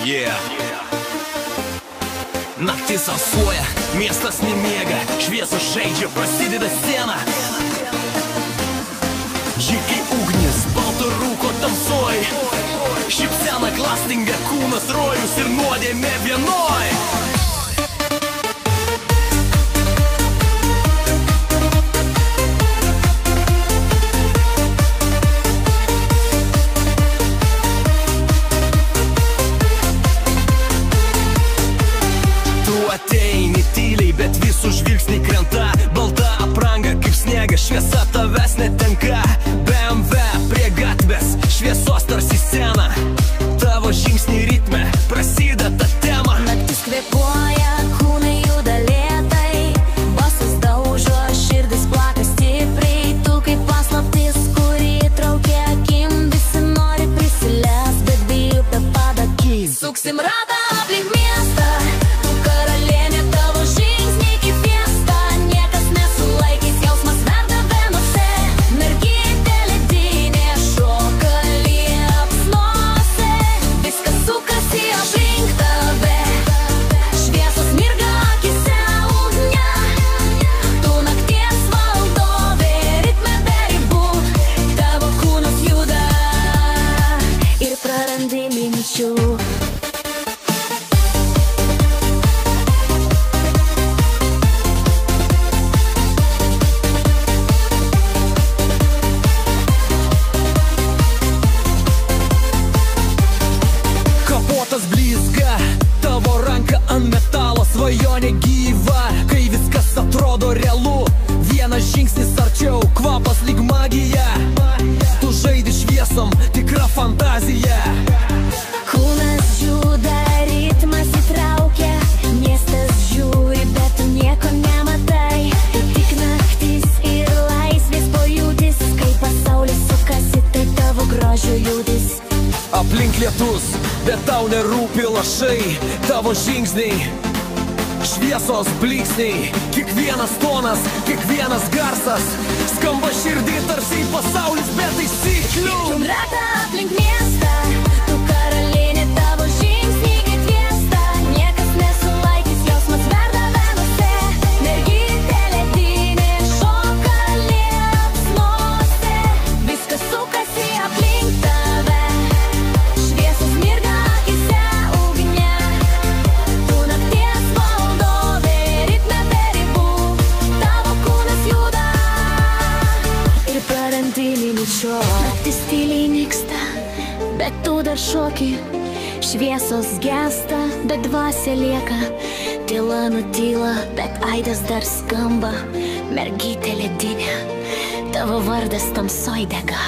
Yeah. Naktis alsuoja, miestas nemiega, šviesos žaidžia, prasideda scena. Ji kaip ugnis, balto rūko tamsoj, šypsena klastinga, kūnas rojus ir nuodėmė vienoj. Ateini tyliai, bet visų žvilgsniai krenta, balta apranga kaip sniegas, šviesa tavęs netenka. BMW prie gatvės, šviesos tarsi scena, tavo žingsniai ritme prasideda tema. Naktis kvėpuoja, kūnai juda lėtai, balsas daužo, širdis plaka stipriai. Tu kaip paslaptis, kuri traukia akim, visi nori prisiliest, bet bijo per padakį. Suksim ratą aplink miestą, blizga, tavo ranka ant metalo, svajonė gyva, kai viskas atrodo realu. Vienas žingsnis arčiau, kvapas lyg magija, tu žaidi šviesom, tikra fantazija. Kūnas juda, ritmas įtraukia, miestas žiūri, bet tu nieko nematai. Tik naktis ir laisvės pojūtis, kai pasaulis sukasi, tai tavo grožio judis. Aplink lietus, bet tau nerūpi lašai, tavo žingsniai, šviesos blyksniai. Kiekvienas tonas, kiekvienas garsas skamba širdį tarsi pasaulis be taisyklių. Ratą aplink miestą, tu karalienė, tavo žingsniai kaip fiesta. Niekas nesulaikys, jausmas verda venuose, mergytė ledinė šoka liepsnose. Viskas sukasi aplink tave, šviesos mirga akyse ugnė. Tu nakties valdovė, ritme be ribų, tavo kūnas juda ir prarandi minčio. Naktis tyliai nyksta, bet tu dar šoki, šviesos gesta, bet dvasia lieka. Tyla nutyla, bet aidas dar skamba, mergytė ledinė, tavo vardas tamsoj dega.